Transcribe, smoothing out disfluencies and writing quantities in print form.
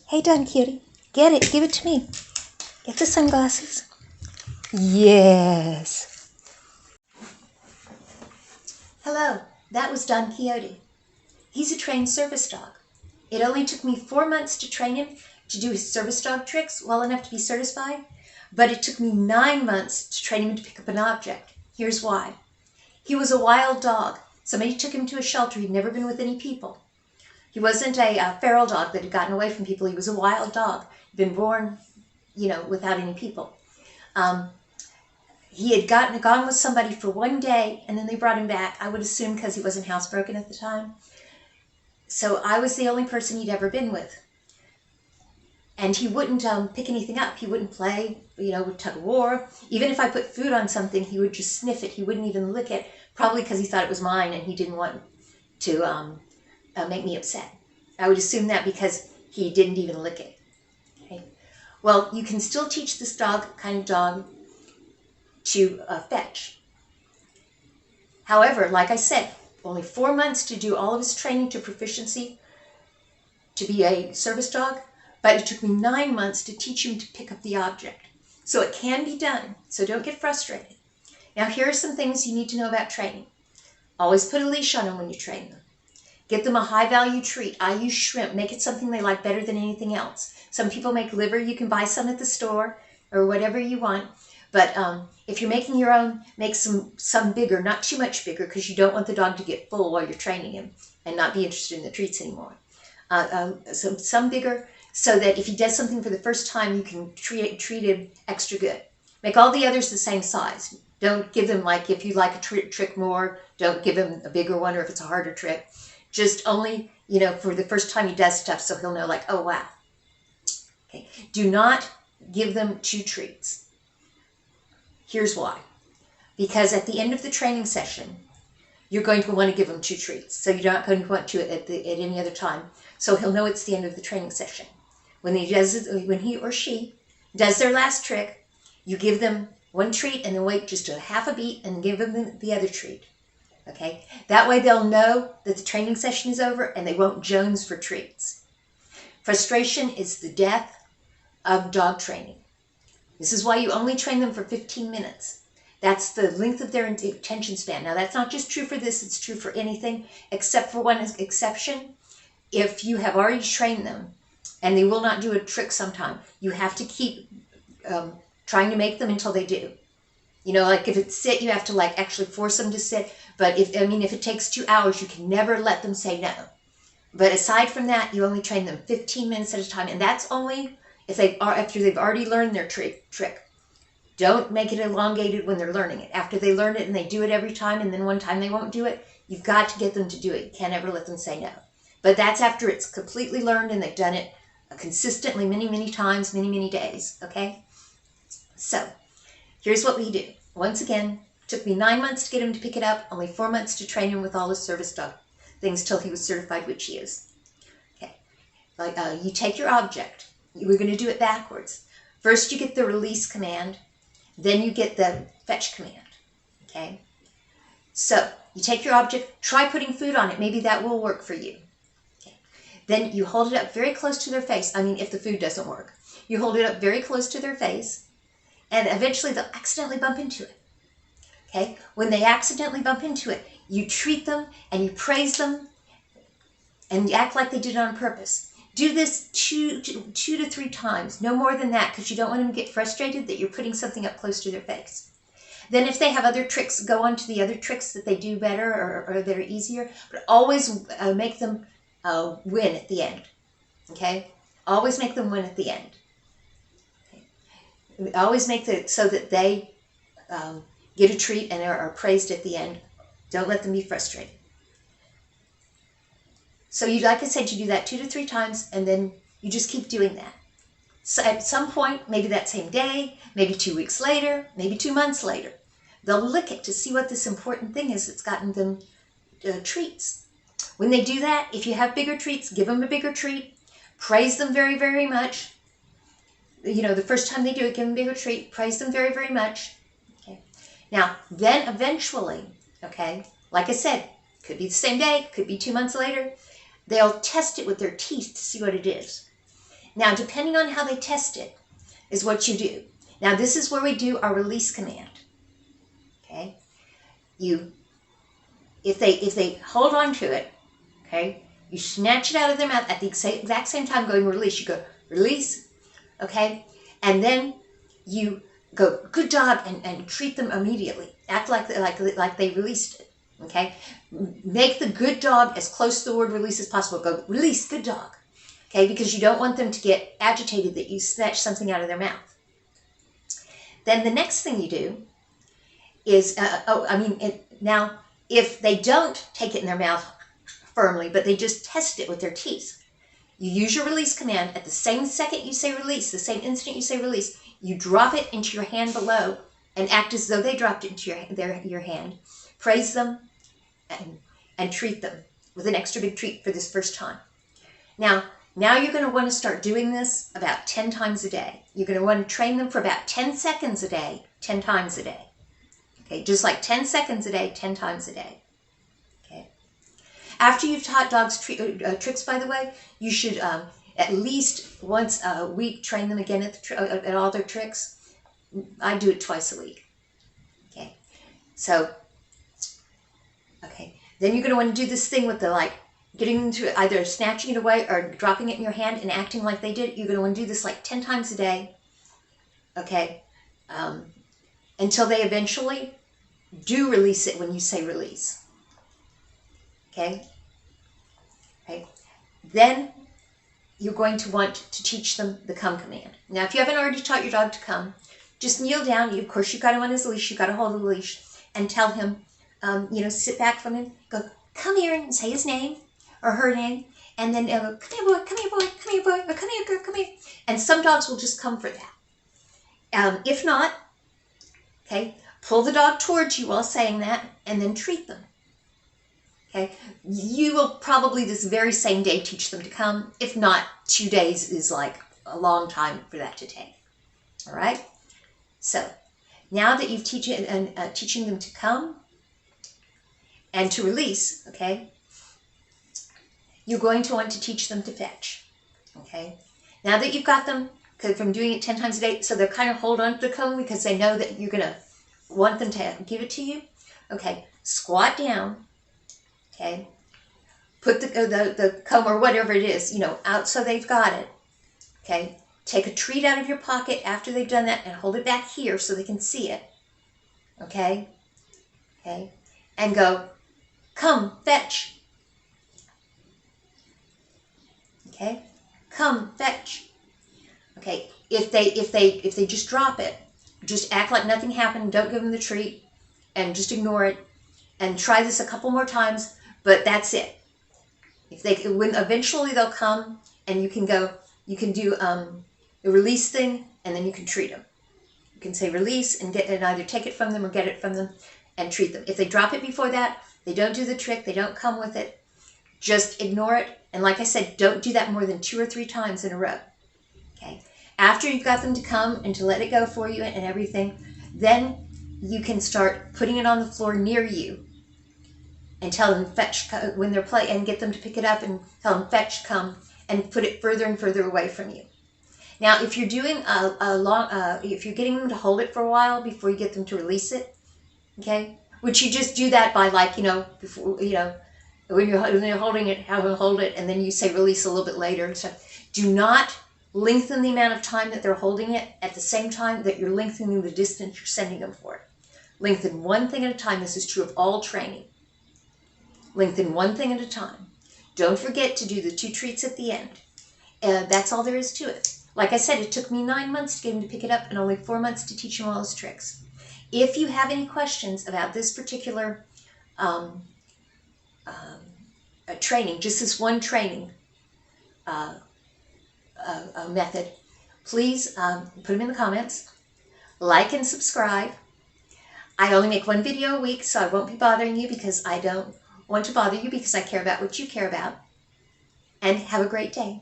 Hey, Don Cutie. Get it. Give it to me. Get the sunglasses. Yes. Hello, that was Don Quixote. He's a trained service dog. It only took me 4 months to train him to do his service dog tricks well enough to be certified, but it took me 9 months to train him to pick up an object. Here's why. He was a wild dog. Somebody took him to a shelter. He'd never been with any people. He wasn't a feral dog that had gotten away from people. He was a wild dog. He'd been born, without any people. He had gone with somebody for 1 day, and then they brought him back, I would assume because he wasn't housebroken at the time. So I was the only person he'd ever been with. And he wouldn't pick anything up. He wouldn't play, with tug of war. Even if I put food on something, he would just sniff it. He wouldn't even lick it, probably because he thought it was mine and he didn't want to make me upset. I would assume that because he didn't even lick it. Okay. Well, you can still teach this kind of dog to fetch. However, like I said, only 4 months to do all of his training to proficiency to be a service dog, but it took me 9 months to teach him to pick up the object. So it can be done, so don't get frustrated. Now here are some things you need to know about training. Always put a leash on them when you train them. Get them a high-value treat. I use shrimp. Make it something they like better than anything else. Some people make liver. You can buy some at the store or whatever you want. But if you're making your own, make some bigger, not too much bigger, because you don't want the dog to get full while you're training him and not be interested in the treats anymore. Some bigger, so that if he does something for the first time, you can treat him extra good. Make all the others the same size. Don't give them, like, if you like a trick more, don't give him a bigger one, or if it's a harder trick. Just only, for the first time he does stuff, so he'll know, like, oh, wow. Okay. Do not give them 2 treats. Here's why. Because at the end of the training session, you're going to want to give him 2 treats. So you're not going to want to at any other time. So he'll know it's the end of the training session. When he or she does their last trick, you give them 1 treat and then wait just a half a beat and give them the other treat. Okay? That way they'll know that the training session is over and they won't jones for treats. Frustration is the death of dog training. This is why you only train them for 15 minutes. That's the length of their attention span. Now, that's not just true for this. It's true for anything, except for one exception. If you have already trained them and they will not do a trick sometime, you have to keep trying to make them until they do. Like if it's sit, you have to actually force them to sit. But if it takes 2 hours, you can never let them say no. But aside from that, you only train them 15 minutes at a time. And that's only after they've already learned their trick. Don't make it elongated when they're learning it. After they learn it and they do it every time, and then one time they won't do it, you've got to get them to do it. You can't ever let them say no. But that's after it's completely learned and they've done it consistently many, many times, many, many days, okay? So, here's what we do. Once again, it took me 9 months to get him to pick it up, only 4 months to train him with all his service dog things till he was certified, which he is. Okay, you take your object. We're going to do it backwards. First, you get the release command. Then you get the fetch command. Okay? So, you take your object. Try putting food on it. Maybe that will work for you. Okay. Then you hold it up very close to their face. If the food doesn't work. You hold it up very close to their face. And eventually, they'll accidentally bump into it. Okay? When they accidentally bump into it, you treat them and you praise them and you act like they did it on purpose. Do this 2 to 3 times, no more than that, because you don't want them to get frustrated that you're putting something up close to their face. Then if they have other tricks, go on to the other tricks that they do better or that are easier, but always make them win at the end. Okay? Always make them win at the end. Okay? Always make it so that they get a treat and are praised at the end. Don't let them be frustrated. So like I said, you do that 2 to 3 times, and then you just keep doing that. So at some point, maybe that same day, maybe 2 weeks later, maybe 2 months later, they'll lick it to see what this important thing is that's gotten them treats. When they do that, if you have bigger treats, give them a bigger treat. Praise them very, very much. The first time they do it, give them a bigger treat. Praise them very, very much. Okay. Now, then eventually, okay, like I said, could be the same day, could be 2 months later, they'll test it with their teeth to see what it is. Now, depending on how they test it is what you do. Now, this is where we do our release command. Okay? If they hold on to it, okay, you snatch it out of their mouth at the exact same time going release. You go release, okay? And then you go, good dog, and treat them immediately. Act like they released it, okay? Make the good dog as close to the word release as possible. Go, release, good dog, okay? Because you don't want them to get agitated that you snatch something out of their mouth. Then the next thing you do is, now, if they don't take it in their mouth firmly, but they just test it with their teeth, you use your release command. At the same second you say release, the same instant you say release, you drop it into your hand below and act as though they dropped it into your hand. Praise them and treat them with an extra big treat for this first time. Now you're going to want to start doing this about 10 times a day. You're going to want to train them for about 10 seconds a day, 10 times a day. Okay, just like 10 seconds a day, 10 times a day. Okay. After you've taught dogs tricks, by the way, you should at least once a week train them again at all their tricks. I do it twice a week. Okay. So, okay. Then you're going to want to do this thing with the getting them to either snatching it away or dropping it in your hand and acting like they did. You're going to want to do this like 10 times a day. Okay. Until they eventually do release it when you say release. Okay? Okay. Then you're going to want to teach them the come command. Now, if you haven't already taught your dog to come, just kneel down. Of course, you've got him on his leash. You've got to hold the leash and tell him, sit back from him, go, come here, and say his name or her name. And then come here, boy, come here, boy, come here, boy, or come here, girl, come here. And some dogs will just come for that. If not, okay, pull the dog towards you while saying that, and then treat them. Okay, you will probably this very same day teach them to come. If not, 2 days is like a long time for that to take. All right. So now that you've teaching them to come and to release, okay, you're going to want to teach them to fetch. Okay. Now that you've got them from doing it 10 times a day, so they'll kind of hold on to the cone because they know that you're going to want them to give it to you. Okay, squat down. Okay, put the comb or whatever it is, out so they've got it. Okay, take a treat out of your pocket after they've done that and hold it back here so they can see it. Okay, okay, and go, come, fetch. Okay, come, fetch. Okay, if they just drop it, just act like nothing happened. Don't give them the treat, and just ignore it. And try this a couple more times, but that's it. Eventually they'll come, and you can do the release thing, and then you can treat them. You can say release and either take it from them or get it from them, and treat them. If they drop it before that, they don't do the trick. They don't come with it. Just ignore it. And like I said, don't do that more than 2 or 3 times in a row. Okay. After you've got them to come and to let it go for you and everything, then you can start putting it on the floor near you and tell them fetch when they're playing, and get them to pick it up and tell them fetch, come, and put it further and further away from you. Now, if you're doing if you're getting them to hold it for a while before you get them to release it, okay, which you just do that by before when you're holding it, have them hold it, and then you say release a little bit later. So do not lengthen the amount of time that they're holding it at the same time that you're lengthening the distance you're sending them for it. Lengthen one thing at a time. This is true of all training. Lengthen one thing at a time. Don't forget to do the 2 treats at the end. That's all there is to it. Like I said, it took me 9 months to get him to pick it up and only 4 months to teach him all his tricks. If you have any questions about this particular training, just this one training method, please put them in the comments. Like and subscribe. I only make 1 video a week, so I won't be bothering you because I don't want to bother you, because I care about what you care about. And have a great day.